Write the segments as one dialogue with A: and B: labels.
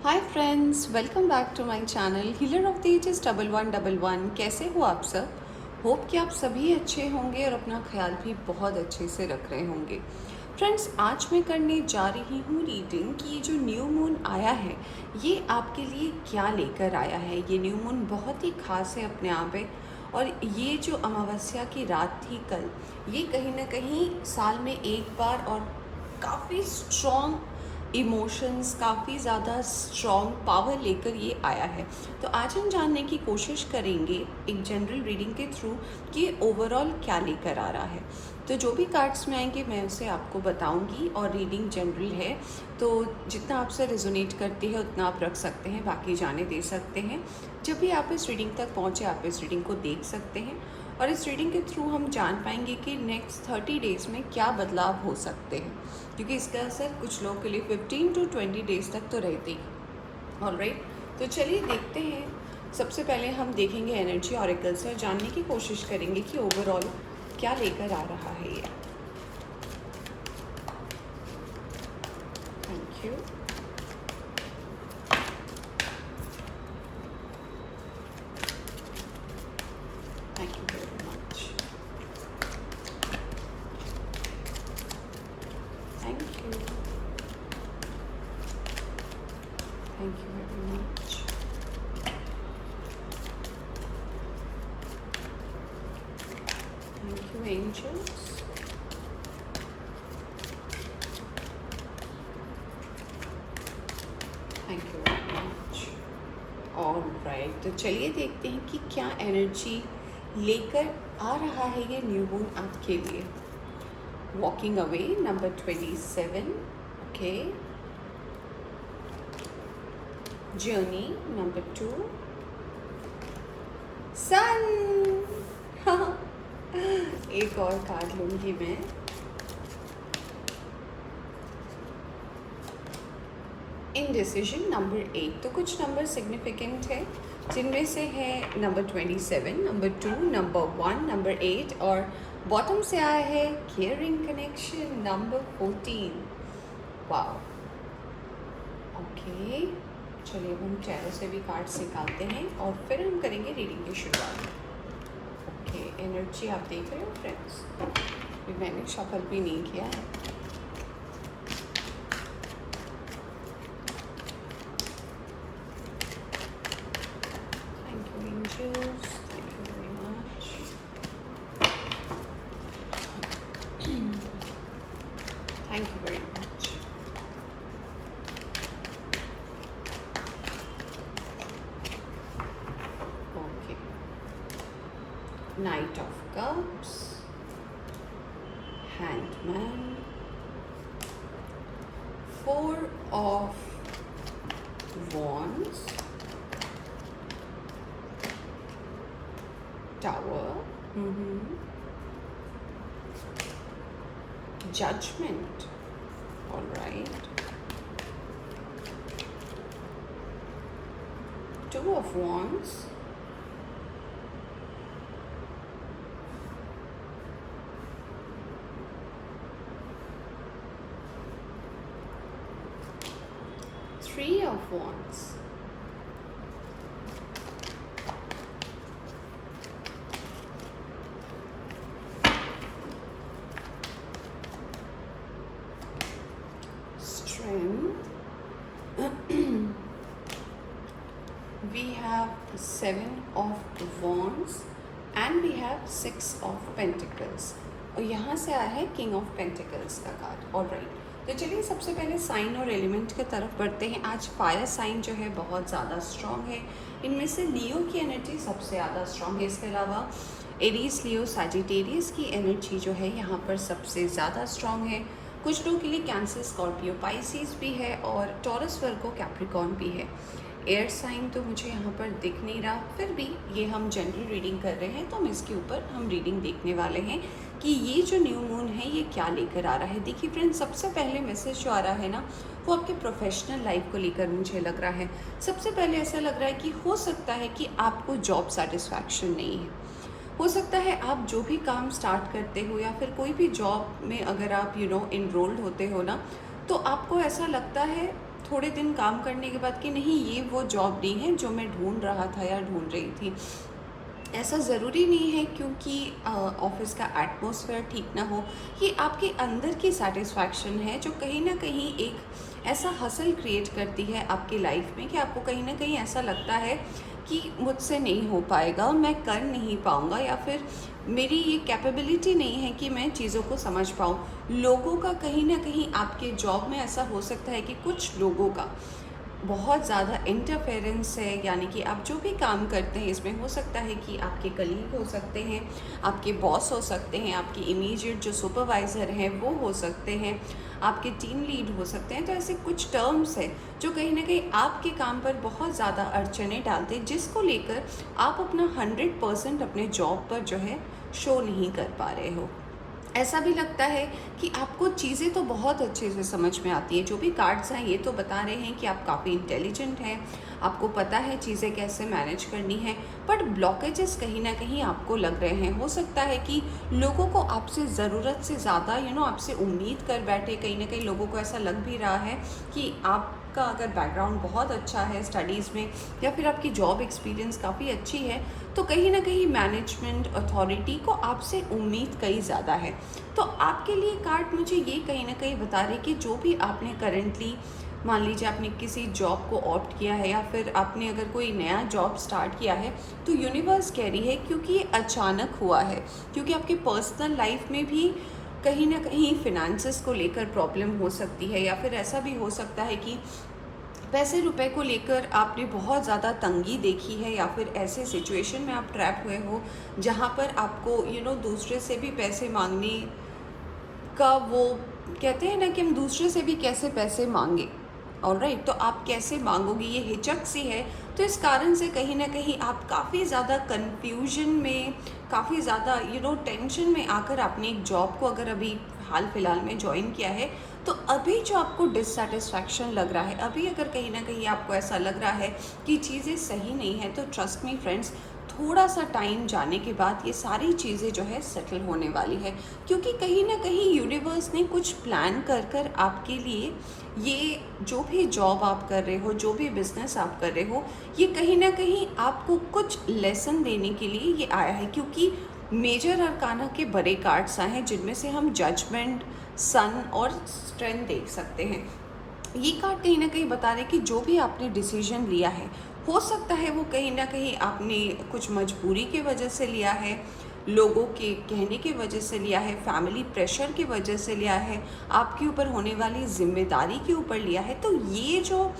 A: Hi friends, welcome back to my channel healer of the ages 1111। कैसे हो आप सब? होप कि आप सभी अच्छे होंगे और अपना ख्याल भी बहुत अच्छे से रख रहे होंगे। फ्रेंड्स, आज मैं करने जा रही हूँ रीडिंग कि ये जो न्यू मून आया है ये आपके लिए क्या लेकर आया है। ये न्यू मून बहुत ही खास है अपने आप में। और ये जो अमावस्या की रात थी कल, ये कहीं ना कहीं साल में एक बार और काफ़ी स्ट्रॉन्ग इमोशंस, काफ़ी ज़्यादा स्ट्रॉन्ग पावर लेकर ये आया है। तो आज हम जानने की कोशिश करेंगे एक जनरल रीडिंग के थ्रू कि ओवरऑल क्या लेकर आ रहा है। तो जो भी कार्ड्स में आएंगे मैं उसे आपको बताऊंगी और रीडिंग जनरल है, तो जितना आपसे रेजोनेट करती है उतना आप रख सकते हैं, बाकी जाने दे सकते हैं। जब भी आप इस रीडिंग तक पहुँचे आप इस रीडिंग को देख सकते हैं और इस रीडिंग के थ्रू हम जान पाएंगे कि नेक्स्ट 30 डेज़ में क्या बदलाव हो सकते हैं, क्योंकि इसका असर कुछ लोगों के लिए 15 to 20 डेज़ तक तो रहते ही। ऑलराइट, तो चलिए देखते हैं। सबसे पहले हम देखेंगे एनर्जी ऑरेकल से और जानने की कोशिश करेंगे कि ओवरऑल क्या लेकर आ रहा है ये। Thank you. Thank you very much. Thank you. Thank you very much. Thank you angels. Thank you very much. Alright, तो चलिए देखते हैं कि क्या एनर्जी लेकर आ रहा है ये न्यू मून आपके लिए। Walking away number 27, okay. Journey number 2, सन। एक और कार्ड लूंगी मैं। इनडिसिजन नंबर 8। तो कुछ नंबर सिग्निफिकेंट है जिनमें से है नंबर 27, नंबर 2, नंबर 1, नंबर 8 और बॉटम से आया है caring connection number 14। Wow, okay. चलिए अब हम चेहरों से भी कार्ड्स निकालते हैं और फिर हम करेंगे रीडिंग की शुरुआत। ओके, एनर्जी आप देख रहे हो फ्रेंड्स, मैंने शफल भी नहीं किया है। Thank you angels, thank you very much. Thank you very much. Okay, knight of cups, hanged man, 4 of wands, tower, judgment, all right, 2 of wands, Three of wands, strength. We have 7 of wands and we have 6 of pentacles और यहाँ से आया है king of pentacles का card. Alright, तो चलिए सबसे पहले साइन और एलिमेंट की तरफ बढ़ते हैं। आज फायर साइन जो है बहुत ज़्यादा स्ट्रॉन्ग है। इनमें से लियो की एनर्जी सबसे ज़्यादा स्ट्रॉन्ग है। इसके अलावा एरीज, लियो, सैजिटेरियस की एनर्जी जो है यहाँ पर सबसे ज़्यादा स्ट्रॉन्ग है। कुछ लोगों के लिए कैंसर, स्कॉर्पियो, पाइसिस भी है और टॉरस, वर्गो, कैप्रिकॉर्न भी है। एयर साइन तो मुझे यहाँ पर दिख नहीं रहा, फिर भी ये हम जनरल रीडिंग कर रहे हैं तो हम इसके ऊपर हम रीडिंग देखने वाले हैं कि ये जो न्यू मून है ये क्या लेकर आ रहा है। देखिए फ्रेंड्स, सबसे पहले मैसेज जो आ रहा है ना वो आपके प्रोफेशनल लाइफ को लेकर मुझे लग रहा है। सबसे पहले ऐसा लग रहा है कि हो सकता है कि आपको जॉब सेटिस्फैक्शन नहीं है। हो सकता है आप जो भी काम स्टार्ट करते हो या फिर कोई भी जॉब में अगर आप इनरोल्ड होते हो ना, तो आपको ऐसा लगता है थोड़े दिन काम करने के बाद कि नहीं, ये वो जॉब नहीं है जो मैं ढूंढ रहा था या ढूंढ रही थी। ऐसा ज़रूरी नहीं है क्योंकि ऑफ़िस का एटमॉस्फेयर ठीक ना हो, ये आपके अंदर की सैटिस्फैक्शन है जो कहीं न कहीं एक ऐसा हसल क्रिएट करती है आपकी लाइफ में कि आपको कहीं न कहीं ऐसा लगता है कि मुझसे नहीं हो पाएगा, मैं कर नहीं पाऊँगा, या फिर मेरी ये कैपेबिलिटी नहीं है कि मैं चीज़ों को समझ पाऊँ। लोगों का कहीं न कहीं आपके जॉब में ऐसा हो सकता है कि कुछ लोगों का बहुत ज़्यादा इंटरफेरेंस है, यानी कि आप जो भी काम करते हैं इसमें हो सकता है कि आपके कलीग हो सकते हैं, आपके बॉस हो सकते हैं, आपकी इमीडिएट जो सुपरवाइज़र हैं वो हो सकते हैं, आपके टीम लीड हो सकते हैं। तो ऐसे कुछ टर्म्स हैं जो कहीं ना कहीं आपके काम पर बहुत ज़्यादा अड़चने डालते हैं, जिसको लेकर आप अपना 100% अपने जॉब पर जो है शो नहीं कर पा रहे हो। ऐसा भी लगता है कि आपको चीज़ें तो बहुत अच्छे से समझ में आती है, जो भी कार्ड्स हैं ये तो बता रहे हैं कि आप काफ़ी इंटेलिजेंट हैं, आपको पता है चीज़ें कैसे मैनेज करनी है, बट ब्लॉकेजेस कहीं ना कहीं आपको लग रहे हैं। हो सकता है कि लोगों को आपसे ज़रूरत से ज़्यादा आपसे उम्मीद कर बैठे, कहीं ना कहीं लोगों को ऐसा लग भी रहा है कि आपका अगर बैकग्राउंड बहुत अच्छा है स्टडीज़ में, या फिर आपकी जॉब एक्सपीरियंस काफ़ी अच्छी है, तो कहीं ना कहीं मैनेजमेंट अथॉरिटी को आपसे उम्मीद कई ज़्यादा है। तो आपके लिए कार्ड मुझे ये कहीं ना कहीं बता रहे कि जो भी आपने करेंटली, मान लीजिए आपने किसी जॉब को ऑप्ट किया है या फिर आपने अगर कोई नया जॉब स्टार्ट किया है, तो यूनिवर्स कह रही है क्योंकि ये अचानक हुआ है, क्योंकि आपके पर्सनल लाइफ में भी कहीं ना कहीं फिनेंसेस को लेकर प्रॉब्लम हो सकती है, या फिर ऐसा भी हो सकता है कि पैसे रुपए को लेकर आपने बहुत ज़्यादा तंगी देखी है, या फिर ऐसे सिचुएशन में आप ट्रैप हुए हो जहाँ पर आपको दूसरे से भी पैसे मांगने का, वो कहते हैं ना कि हम दूसरे से भी कैसे पैसे मांगे, ऑलराइट, तो आप कैसे मांगोगे, ये हिचक सी है। तो इस कारण से कहीं ना कहीं आप काफ़ी ज़्यादा कन्फ्यूजन में, काफ़ी ज़्यादा टेंशन में आकर आपने एक जॉब को अगर अभी हाल फिलहाल में ज्वाइन किया है, तो अभी जो आपको डिससेटिस्फैक्शन लग रहा है, अभी अगर कहीं ना कहीं आपको ऐसा लग रहा है कि चीज़ें सही नहीं है, तो ट्रस्ट मी फ्रेंड्स, थोड़ा सा टाइम जाने के बाद ये सारी चीज़ें जो है सेटल होने वाली है, क्योंकि कहीं ना कहीं यूनिवर्स ने कुछ प्लान कर कर आपके लिए, ये जो भी जॉब आप कर रहे हो, जो भी बिजनेस आप कर रहे हो, ये कहीं ना कहीं आपको कुछ लेसन देने के लिए ये आया है। क्योंकि मेजर अरकाना के बड़े कार्ड्स आए हैं जिनमें से हम जजमेंट, सन और स्ट्रेंथ देख सकते हैं। ये कार्ड कहीं ना कहीं बता रहे कि जो भी आपने डिसीजन लिया है, हो सकता है वो कहीं ना कहीं आपने कुछ मजबूरी की वजह से लिया है, लोगों के कहने की वजह से लिया है, फैमिली प्रेशर की वजह से लिया है, आपके ऊपर होने वाली जिम्मेदारी के ऊपर लिया है। तो ये जो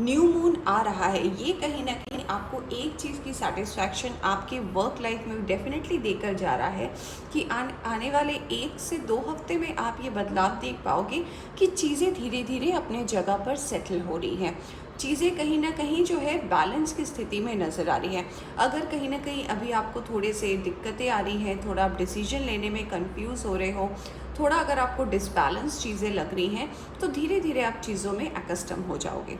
A: न्यू मून आ रहा है, ये कहीं ना कहीं आपको एक चीज़ की सेटिस्फैक्शन आपके वर्क लाइफ में डेफिनेटली देकर जा रहा है कि आने वाले 1 से 2 हफ्ते में आप ये बदलाव देख पाओगे कि चीज़ें धीरे धीरे अपने जगह पर सेटल हो रही हैं, चीज़ें कहीं ना कहीं जो है बैलेंस की स्थिति में नज़र आ रही है। अगर कहीं ना कहीं अभी आपको थोड़े से दिक्कतें आ रही हैं, थोड़ा आप डिसीजन लेने में कंफ्यूज हो रहे हो, थोड़ा अगर आपको डिसबैलेंस चीज़ें लग रही हैं, तो धीरे धीरे आप चीज़ों में अकस्टम हो जाओगे।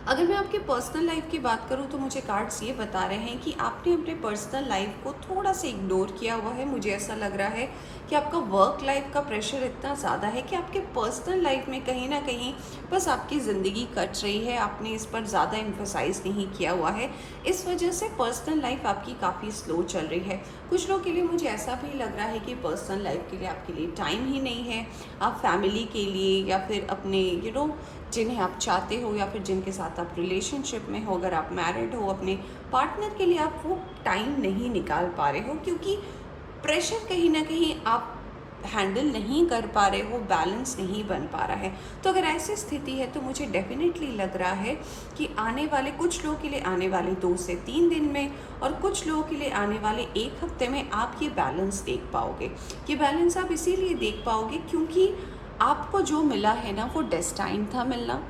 A: अगर मैं आपके पर्सनल लाइफ की बात करूं, तो मुझे कार्ड्स ये बता रहे हैं कि आपने अपने पर्सनल लाइफ को थोड़ा सा इग्नोर किया हुआ है। मुझे ऐसा लग रहा है कि आपका वर्क लाइफ का प्रेशर इतना ज़्यादा है कि आपके पर्सनल लाइफ में कहीं ना कहीं बस आपकी ज़िंदगी कट रही है, आपने इस पर ज़्यादा एम्फोसाइज़ नहीं किया हुआ है। इस वजह से पर्सनल लाइफ आपकी काफ़ी स्लो चल रही है। कुछ लोगों के लिए मुझे ऐसा भी लग रहा है कि पर्सनल लाइफ के लिए आपके लिए टाइम ही नहीं है। आप फैमिली के लिए, या फिर अपने जिन्हें आप चाहते हो, या फिर जिनके साथ आप रिलेशनशिप में हो, अगर आप मैरिड हो, अपने पार्टनर के लिए आप वो टाइम नहीं निकाल पा रहे हो, क्योंकि प्रेशर कहीं ना कहीं आप हैंडल नहीं कर पा रहे हो, बैलेंस नहीं बन पा रहा है। तो अगर ऐसी स्थिति है, तो मुझे डेफिनेटली लग रहा है कि आने वाले कुछ लोगों के लिए आने वाले 2 से 3 दिन में, और कुछ लोगों के लिए आने वाले 1 हफ्ते में आप ये बैलेंस देख पाओगे। ये बैलेंस आप इसीलिए देख पाओगे क्योंकि आपको जो मिला है ना, वो डेस्टाइन था मिलना,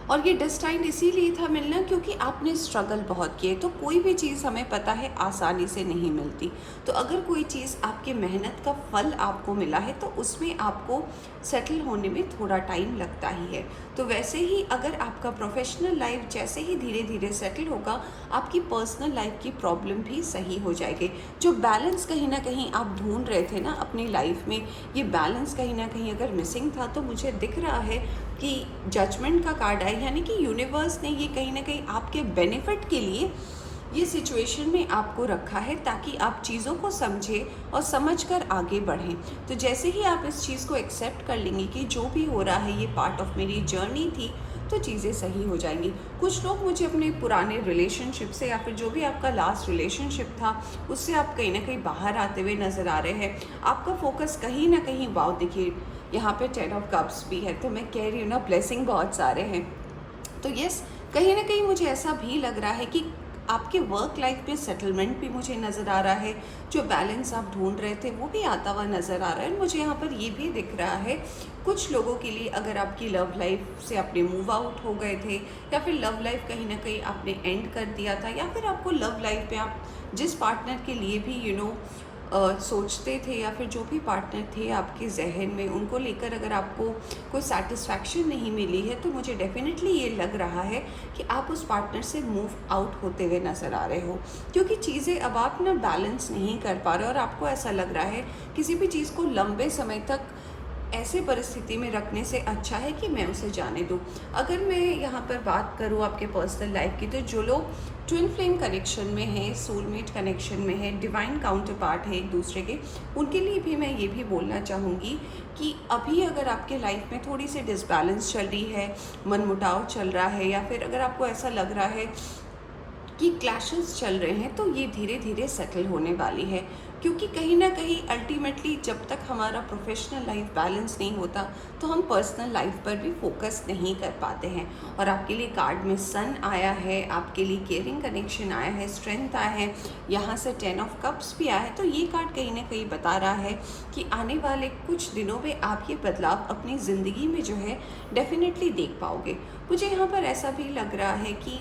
A: और ये डेस्टाइन इसीलिए था मिलना क्योंकि आपने स्ट्रगल बहुत किए। तो कोई भी चीज़ हमें पता है आसानी से नहीं मिलती, तो अगर कोई चीज़ आपके मेहनत का फल आपको मिला है, तो उसमें आपको सेटल होने में थोड़ा टाइम लगता ही है। तो वैसे ही अगर आपका प्रोफेशनल लाइफ जैसे ही धीरे धीरे सेटल होगा, आपकी पर्सनल लाइफ की प्रॉब्लम भी सही हो जाएगी। जो बैलेंस कहीं ना कहीं आप ढूंढ रहे थे ना अपनी लाइफ में, ये बैलेंस कहीं ना कहीं अगर मिसिंग था, तो मुझे दिख रहा है कि जजमेंट का कार्ड आया, यानी कि यूनिवर्स ने ये कहीं ना कहीं आपके बेनिफिट के लिए ये सिचुएशन में आपको रखा है, ताकि आप चीज़ों को समझें और समझकर आगे बढ़ें। तो जैसे ही आप इस चीज़ को एक्सेप्ट कर लेंगे कि जो भी हो रहा है ये पार्ट ऑफ मेरी जर्नी थी, तो चीज़ें सही हो जाएंगी। कुछ लोग मुझे अपने पुराने रिलेशनशिप से या फिर जो भी आपका लास्ट रिलेशनशिप था उससे आप कहीं ना कहीं बाहर आते हुए नज़र आ रहे हैं। आपका फोकस कहीं ना कहीं, वाव देखिए यहाँ पे 10 ऑफ कप्स भी है, तो मैं कह रही हूँ ना ब्लेसिंग बहुत सारे हैं। तो यस, कहीं ना कहीं मुझे ऐसा भी लग रहा है कि आपके वर्क लाइफ में सेटलमेंट भी मुझे नज़र आ रहा है। जो बैलेंस आप ढूंढ रहे थे वो भी आता हुआ नज़र आ रहा है। मुझे यहाँ पर ये भी दिख रहा है कुछ लोगों के लिए, अगर आपकी लव लाइफ से आपने मूव आउट हो गए थे या फिर लव लाइफ कहीं ना कहीं आपने एंड कर दिया था, या फिर आपको लव लाइफ में आप जिस पार्टनर के लिए भी सोचते थे, या फिर जो भी पार्टनर थे आपके जहन में, उनको लेकर अगर आपको कोई सेटिस्फैक्शन नहीं मिली है, तो मुझे डेफिनेटली ये लग रहा है कि आप उस पार्टनर से मूव आउट होते हुए नज़र आ रहे हो। क्योंकि चीज़ें अब आप ना बैलेंस नहीं कर पा रहे, और आपको ऐसा लग रहा है किसी भी चीज़ को लंबे समय तक ऐसे परिस्थिति में रखने से अच्छा है कि मैं उसे जाने दूँ। अगर मैं यहाँ पर बात करूँ आपके पर्सनल लाइफ की, तो जो लोग ट्विन फ्लेम कनेक्शन में है, सोलमेट कनेक्शन में है, डिवाइन काउंटर पार्ट है एक दूसरे के, उनके लिए भी मैं ये भी बोलना चाहूँगी कि अभी अगर आपके लाइफ में थोड़ी सी डिसबैलेंस चल रही है, मनमुटाव चल रहा है, या फिर अगर आपको ऐसा लग रहा है कि क्लैशेस चल रहे हैं, तो ये धीरे धीरे सेटल होने वाली है। क्योंकि कहीं ना कहीं अल्टीमेटली जब तक हमारा प्रोफेशनल लाइफ बैलेंस नहीं होता, तो हम पर्सनल लाइफ पर भी फोकस नहीं कर पाते हैं। और आपके लिए कार्ड में सन आया है, आपके लिए केयरिंग कनेक्शन आया है, स्ट्रेंथ आया है, यहाँ से 10 ऑफ कप्स भी आया है। तो ये कार्ड कहीं ना कहीं बता रहा है कि आने वाले कुछ दिनों में आप ये बदलाव अपनी ज़िंदगी में जो है डेफिनेटली देख पाओगे। मुझे यहाँ पर ऐसा भी लग रहा है कि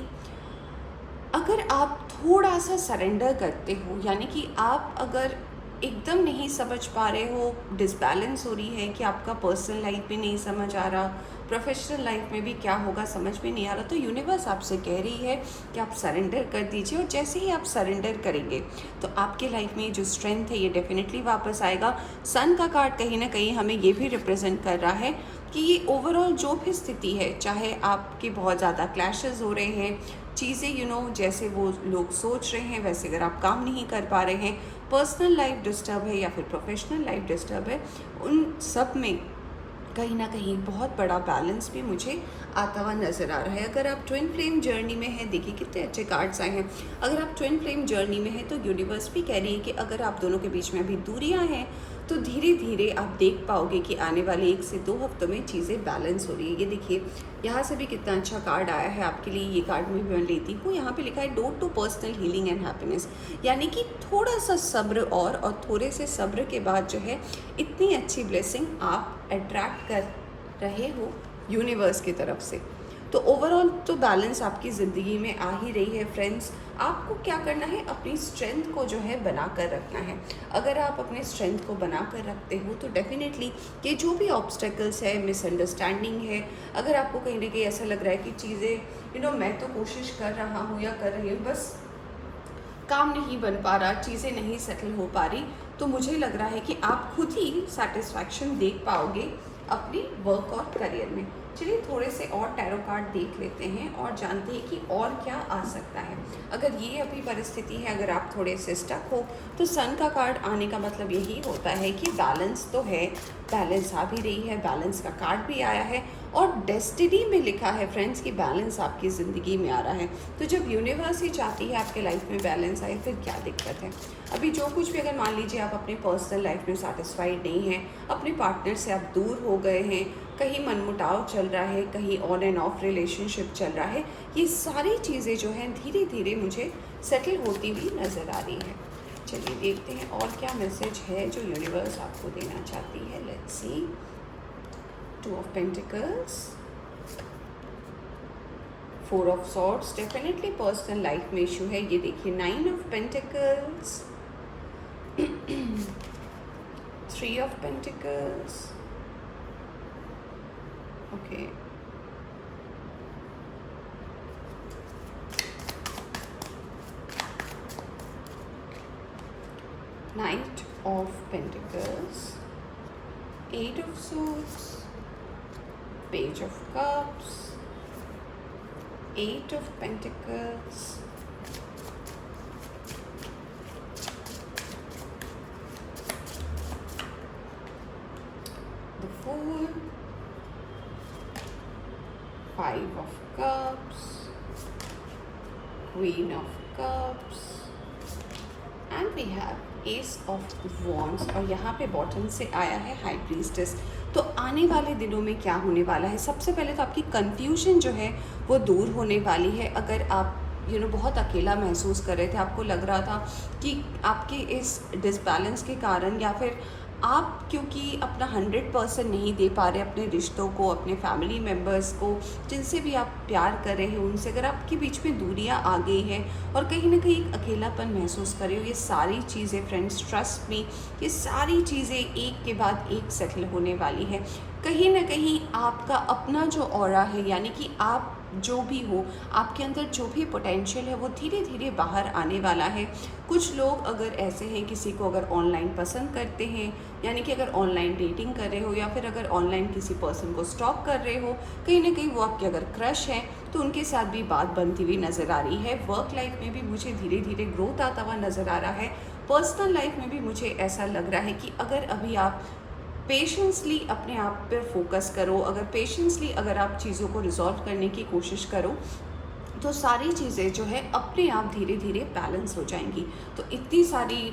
A: अगर आप थोड़ा सा सरेंडर करते हो, यानी कि आप अगर एकदम नहीं समझ पा रहे हो, डिसबैलेंस हो रही है कि आपका पर्सनल लाइफ भी नहीं समझ आ रहा, प्रोफेशनल लाइफ में भी क्या होगा समझ में नहीं आ रहा, तो यूनिवर्स आपसे कह रही है कि आप सरेंडर कर दीजिए। और जैसे ही आप सरेंडर करेंगे तो आपके लाइफ में जो स्ट्रेंथ है ये डेफिनेटली वापस आएगा। सन का कार्ड कहीं ना कहीं हमें ये भी रिप्रेजेंट कर रहा है कि ये ओवरऑल जो भी स्थिति है, चाहे आपके बहुत ज़्यादा क्लैशेस हो रहे हैं, चीज़ें जैसे वो लोग सोच रहे हैं वैसे अगर आप काम नहीं कर पा रहे हैं, पर्सनल लाइफ डिस्टर्ब है या फिर प्रोफेशनल लाइफ डिस्टर्ब है, उन सब में कहीं ना कहीं बहुत बड़ा बैलेंस भी मुझे आता हुआ नज़र आ रहा है। अगर आप ट्विन फ्लेम जर्नी में हैं, देखिए कितने अच्छे कार्ड्स आए हैं। अगर आप ट्विन फ्लेम जर्नी में हैं तो यूनिवर्स भी कह रही है कि अगर आप दोनों के बीच में अभी दूरियां हैं, तो धीरे धीरे आप देख पाओगे कि आने वाले 1 से 2 हफ्तों में चीज़ें बैलेंस हो रही है। ये देखिए यहाँ से भी कितना अच्छा कार्ड आया है आपके लिए। ये कार्ड में भी मैं लेती हूँ, यहाँ पे लिखा है door to personal healing and happiness, यानी कि थोड़ा सा सब्र और थोड़े से सब्र के बाद जो है इतनी अच्छी ब्लेसिंग आप अट्रैक्ट कर रहे हो यूनिवर्स की तरफ से। तो ओवरऑल तो बैलेंस आपकी ज़िंदगी में आ ही रही है फ्रेंड्स। आपको क्या करना है, अपनी स्ट्रेंथ को जो है बना कर रखना है। अगर आप अपने स्ट्रेंथ को बना कर रखते हो तो डेफिनेटली ये जो भी ऑब्स्टेकल्स है, मिसअंडरस्टैंडिंग है, अगर आपको कहीं ना कहीं ऐसा लग रहा है कि चीज़ें मैं तो कोशिश कर रहा हूँ या कर रही हूँ, बस काम नहीं बन पा रहा, चीज़ें नहीं सेटल हो पा रही, तो मुझे लग रहा है कि आप खुद ही सेटिस्फैक्शन देख पाओगे अपनी वर्क और करियर में। चलिए थोड़े से और टैरो कार्ड देख लेते हैं और जानते हैं कि और क्या आ सकता है। अगर ये अभी परिस्थिति है, अगर आप थोड़े से स्टक हो, तो सन का कार्ड आने का मतलब यही होता है कि बैलेंस तो है, बैलेंस आ भी रही है, बैलेंस का कार्ड भी आया है और डेस्टिनी में लिखा है फ्रेंड्स कि बैलेंस आपकी ज़िंदगी में आ रहा है। तो जब यूनिवर्स ही चाहती है आपके लाइफ में बैलेंस आए, फिर क्या दिक्कत है। अभी जो कुछ भी, अगर मान लीजिए आप अपने पर्सनल लाइफ में सेटिस्फाइड नहीं हैं, अपने पार्टनर से आप दूर हो गए हैं, कहीं मनमुटाव चल रहा है, कहीं ऑन एंड ऑफ रिलेशनशिप चल रहा है, ये सारी चीज़ें जो हैं धीरे धीरे मुझे सेटल होती हुई नज़र आ रही है। चलिए देखते हैं और क्या मैसेज है जो यूनिवर्स आपको देना चाहती है। Let's see. 2 of pentacles, 4 of swords, definitely personal life में इशू है। ये देखिए 9 of pentacles, 3 of pentacles, okay, Knight of Pentacles, 8 of Swords, Page of Cups, Eight of Pentacles, the Fool, Five of Cups, Queen of Cups, and we have ace of wands, और यहाँ पे bottom से आया है high priestess. तो आने वाले दिनों में क्या होने वाला है, सबसे पहले तो आपकी कन्फ्यूजन जो है वो दूर होने वाली है। अगर आप बहुत अकेला महसूस कर रहे थे, आपको लग रहा था कि आपके इस डिसबैलेंस के कारण, या फिर आप क्योंकि अपना 100% नहीं दे पा रहे अपने रिश्तों को, अपने फैमिली मेम्बर्स को, जिनसे भी आप प्यार कर रहे हैं उनसे, अगर आपके बीच में दूरियां आ गई हैं और कहीं ना कहीं अकेलापन महसूस कर रहे हो, ये सारी चीज़ें फ्रेंड्स, ट्रस्ट मी, ये सारी चीज़ें एक के बाद एक सेटल होने वाली है। कहीं ना कहीं आपका अपना जो ऑरा है, यानी कि आप जो भी हो, आपके अंदर जो भी पोटेंशियल है वो धीरे धीरे बाहर आने वाला है। कुछ लोग अगर ऐसे हैं, किसी को अगर ऑनलाइन पसंद करते हैं, यानी कि अगर ऑनलाइन डेटिंग कर रहे हो, या फिर अगर ऑनलाइन किसी पर्सन को स्टॉक कर रहे हो, कहीं ना कहीं वो आपके अगर क्रश हैं तो उनके साथ भी बात बनती हुई नज़र आ रही है। वर्क लाइफ में भी मुझे धीरे धीरे ग्रोथ आता हुआ नज़र आ रहा है। पर्सनल लाइफ में भी मुझे ऐसा लग रहा है कि अगर अभी आप पेशेंसली अपने आप पर फोकस करो, अगर पेशेंसली अगर आप चीज़ों को रिजॉल्व करने की कोशिश करो, तो सारी चीज़ें जो है अपने आप धीरे धीरे बैलेंस हो जाएंगी। तो इतनी सारी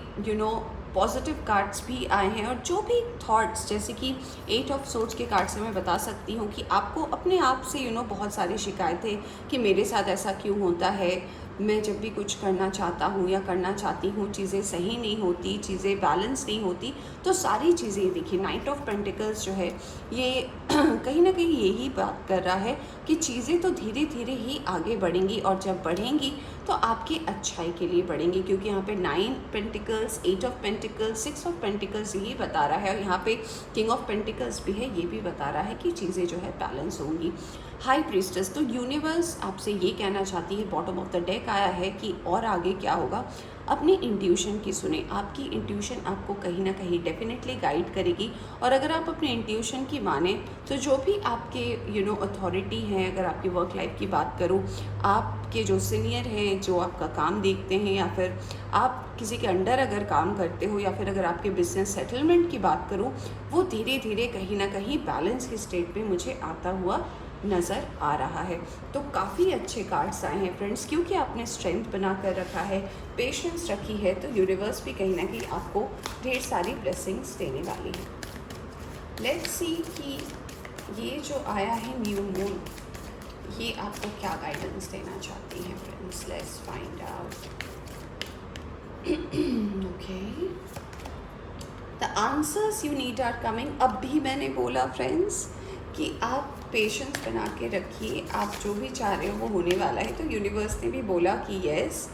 A: पॉजिटिव कार्ड्स भी आए हैं, और जो भी थॉट्स, जैसे कि 8 ऑफ सोर्ड्स के कार्ड से मैं बता सकती हूँ कि आपको अपने आप से बहुत सारी शिकायतें कि मेरे साथ ऐसा क्यों होता है, मैं जब भी कुछ करना चाहता हूँ या करना चाहती हूँ चीज़ें सही नहीं होती, चीज़ें बैलेंस नहीं होती। तो सारी चीज़ें देखिए, नाइट ऑफ पेंटिकल्स जो है ये कहीं ना कहीं यही बात कर रहा है कि चीज़ें तो धीरे धीरे ही आगे बढ़ेंगी, और जब बढ़ेंगी तो आपकी अच्छाई के लिए बढ़ेंगी, क्योंकि यहाँ पे 9 pentacles, 8 of pentacles, 6 of pentacles यही बता रहा है, और यहाँ पे किंग ऑफ पेंटिकल्स भी है, ये भी बता रहा है कि चीज़ें जो है बैलेंस होंगी। हाई प्रीस्टेस, तो यूनिवर्स आपसे ये कहना चाहती है, बॉटम ऑफ द डेक आया है कि और आगे क्या होगा, अपनी इंट्यूशन की सुने। आपकी इंट्यूशन आपको कहीं ना कहीं डेफिनेटली गाइड करेगी, और अगर आप अपने इंट्यूशन की माने तो जो भी आपके अथॉरिटी हैं, अगर आपकी वर्क लाइफ की बात करूँ, आपके जो सीनियर हैं, जो आपका काम देखते हैं, या फिर आप किसी के अंडर अगर काम करते हो, या फिर अगर आपके बिजनेस सेटलमेंट की बात करूँ, वो धीरे धीरे कहीं ना कहीं बैलेंस की स्टेट में मुझे आता हुआ नज़र आ रहा है। तो काफ़ी अच्छे कार्ड्स आए हैं फ्रेंड्स, क्योंकि आपने स्ट्रेंथ बना कर रखा है, पेशेंस रखी है, तो यूनिवर्स भी कहीं ना कहीं आपको ढेर सारी ब्लेसिंग्स देने वाली है। लेट्स सी कि ये जो आया है न्यू मून, ये आपको क्या गाइडेंस देना चाहती है friends. Let's find out. Okay, the answers you need are coming. अब भी मैंने बोला फ्रेंड्स कि आप पेशेंस बना के रखिए, आप जो भी चाह रहे हो वो होने वाला है। तो यूनिवर्स ने भी बोला कि यस,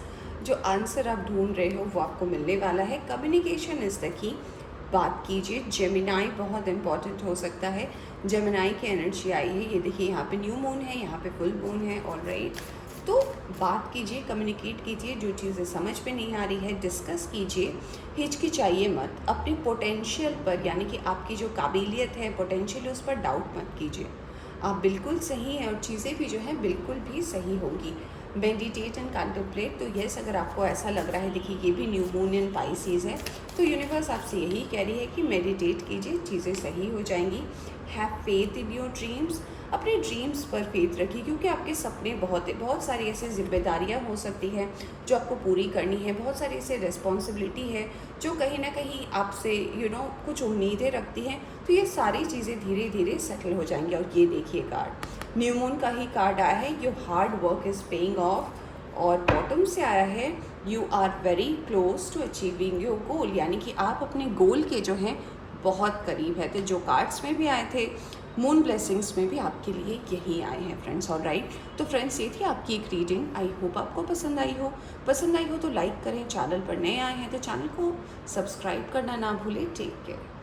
A: जो आंसर आप ढूंढ रहे हो वो आपको मिलने वाला है। कम्युनिकेशन इज़ द की, बात कीजिए। जेमिनाई बहुत इंपॉर्टेंट हो सकता है, जेमिनाई की एनर्जी आई है। ये देखिए, यहाँ पे न्यू मून है, यहाँ पे फुल मून है, ऑलराइट। तो बात कीजिए, कम्युनिकेट कीजिए, जो चीज़ें समझ में नहीं आ रही है डिस्कस कीजिए, हिचकिचाइए मत। अपने पोटेंशियल पर, यानी कि आपकी जो काबिलियत है, पोटेंशियल है, उस पर डाउट मत कीजिए। आप बिल्कुल सही हैं, और चीज़ें भी जो हैं बिल्कुल भी सही होंगी। मेडिटेट एंड कंटेम्पलेट, तो यस, अगर आपको ऐसा लग रहा है, देखिए ये भी न्यू मून इन पाइसेस है, तो यूनिवर्स आपसे यही कह रही है कि मेडिटेट कीजिए, चीज़ें सही हो जाएंगी। Have faith in your dreams, अपने ड्रीम्स पर फेथ रखिए, क्योंकि आपके सपने बहुत सारी ऐसी जिम्मेदारियां हो सकती हैं जो आपको पूरी करनी है, बहुत सारी ऐसे रिस्पॉन्सिबिलिटी है जो कहीं ना कहीं आपसे कुछ उम्मीदें रखती हैं। तो ये सारी चीज़ें धीरे धीरे सेटल हो जाएंगी। और ये देखिए कार्ड, न्यू मून का ही कार्ड आया है, your hard work is paying off, और बॉटम से आया है you are very close to achieving your goal, यानी कि आप अपने गोल के जो हैं बहुत करीब है। तो जो कार्ड्स में भी आए थे, मून ब्लेसिंग्स में भी आपके लिए यही आए हैं फ्रेंड्स, ऑलराइट। तो फ्रेंड्स, ये थी आपकी एक रीडिंग। आई होप आपको पसंद आई हो तो लाइक करें, चैनल पर नए आए हैं तो चैनल को सब्सक्राइब करना ना भूलें। Take care.